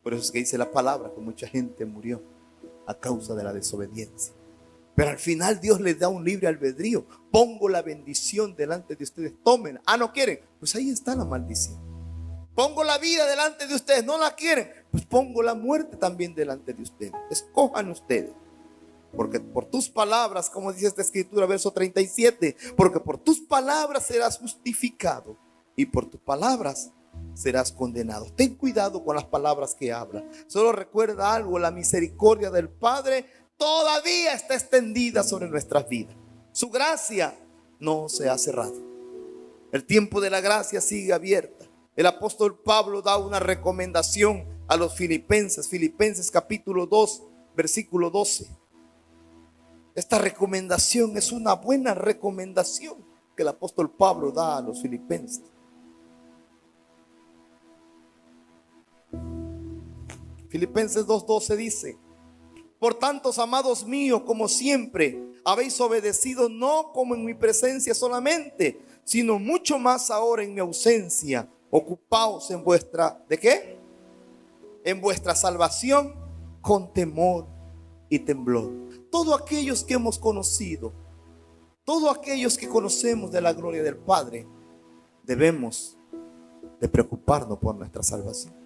Por eso es que dice la palabra que mucha gente murió a causa de la desobediencia. Pero al final Dios les da un libre albedrío. Pongo la bendición delante de ustedes, tomen. No quieren, pues ahí está la maldición. Pongo la vida delante de ustedes, no la quieren, pues pongo la muerte también delante de ustedes. Escojan ustedes. Porque por tus palabras, como dice esta escritura, verso 37, porque por tus palabras serás justificado y por tus palabras serás condenado. Ten cuidado con las palabras que hablas. Solo recuerda algo: la misericordia del Padre todavía está extendida sobre nuestras vidas. Su gracia no se ha cerrado. El tiempo de la gracia sigue abierta. El apóstol Pablo da una recomendación a los filipenses. Filipenses capítulo 2, versículo 12. Esta recomendación es una buena recomendación que el apóstol Pablo da a los filipenses. Filipenses 2:12 dice: por tanto, amados míos, como siempre habéis obedecido, no como en mi presencia solamente, sino mucho más ahora en mi ausencia. Ocupaos en vuestra, ¿de qué? En vuestra salvación con temor y temblor. Todos aquellos que hemos conocido, todos aquellos que conocemos de la gloria del Padre, debemos de preocuparnos por nuestra salvación.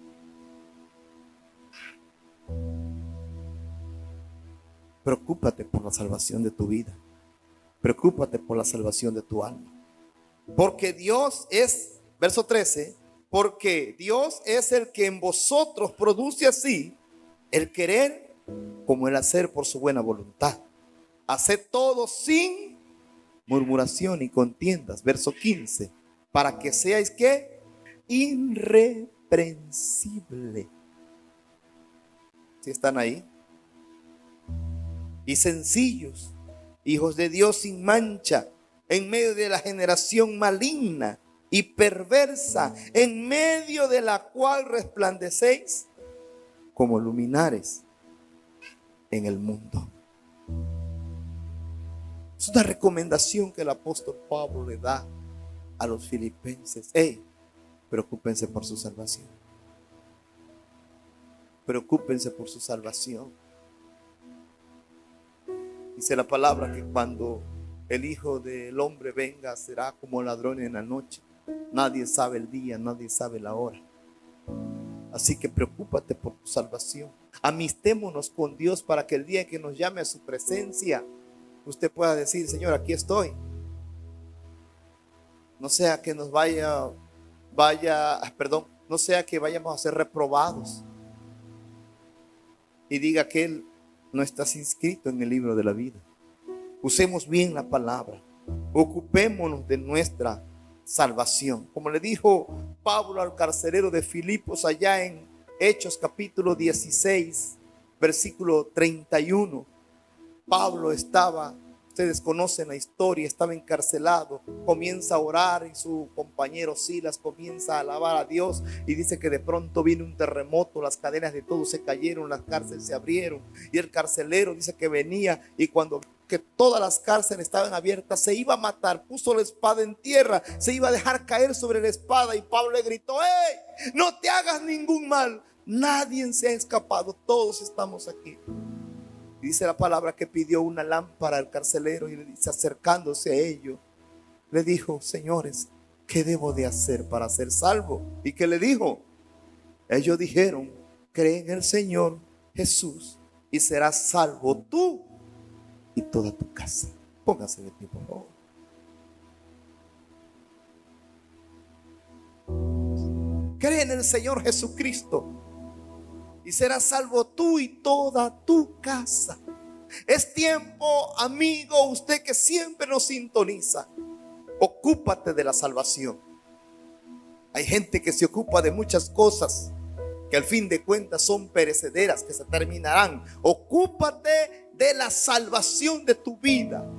Preocúpate por la salvación de tu vida. Preocúpate por la salvación de tu alma. Porque Dios es, verso 13, porque Dios es el que en vosotros produce así el querer como el hacer por su buena voluntad. Haced todo sin murmuración y contiendas. Verso 15, para que seáis ¿qué? Irreprensible. ¿Sí están ahí? Y sencillos, hijos de Dios sin mancha, en medio de la generación maligna y perversa, en medio de la cual resplandecéis como luminares en el mundo. Es una recomendación que el apóstol Pablo le da a los filipenses. Preocúpense por su salvación. Preocúpense por su salvación. Dice la palabra que cuando el Hijo del Hombre venga, será como ladrón en la noche. Nadie sabe el día, nadie sabe la hora. Así que preocúpate por tu salvación. Amistémonos con Dios para que el día que nos llame a su presencia, usted pueda decir: Señor, aquí estoy. No sea que nos no sea que vayamos a ser reprobados y diga que Él no estás inscrito en el libro de la vida. Usemos bien la palabra. Ocupémonos de nuestra salvación. Como le dijo Pablo al carcelero de Filipos allá en Hechos capítulo 16, versículo 31. Pablo estaba, ustedes conocen la historia, estaba encarcelado, comienza a orar y su compañero Silas comienza a alabar a Dios y dice que de pronto vino un terremoto, las cadenas de todos se cayeron, las cárceles se abrieron y el carcelero dice que venía y cuando que todas las cárceles estaban abiertas se iba a matar, puso la espada en tierra, se iba a dejar caer sobre la espada y Pablo le gritó: ¡Hey! No te hagas ningún mal, nadie se ha escapado, todos estamos aquí. Y dice la palabra que pidió una lámpara al carcelero y le dice, acercándose a ellos, le dijo: señores, ¿qué debo de hacer para ser salvo? ¿Y qué le dijo? Ellos dijeron: cree en el Señor Jesús y serás salvo tú y toda tu casa. Póngase de pie, por favor. Cree en el Señor Jesucristo y serás salvo tú y toda tu casa. Es tiempo, amigo, usted que siempre nos sintoniza, ocúpate de la salvación. Hay gente que se ocupa de muchas cosas que al fin de cuentas son perecederas, que se terminarán. Ocúpate de la salvación de tu vida.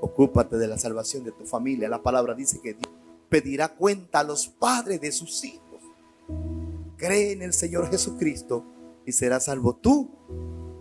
Ocúpate de la salvación de tu familia. La palabra dice que Dios pedirá cuenta a los padres de sus hijos. Cree en el Señor Jesucristo y serás salvo tú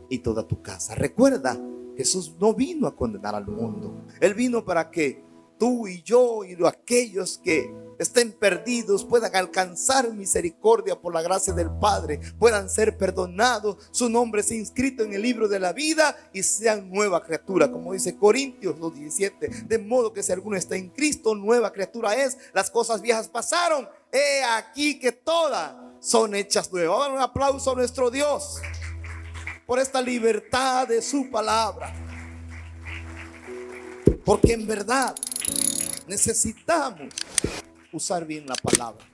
y toda tu casa. Recuerda, Jesús no vino a condenar al mundo. Él vino para que tú y yo y aquellos que estén perdidos puedan alcanzar misericordia por la gracia del Padre, puedan ser perdonados, su nombre sea inscrito en el libro de la vida y sean nueva criatura, como dice Corintios 2:17. De modo que si alguno está en Cristo, nueva criatura es, las cosas viejas pasaron, he aquí que todas son hechas nuevas. Vamos a dar un aplauso a nuestro Dios por esta libertad de su palabra, porque en verdad necesitamos usar bien la palabra.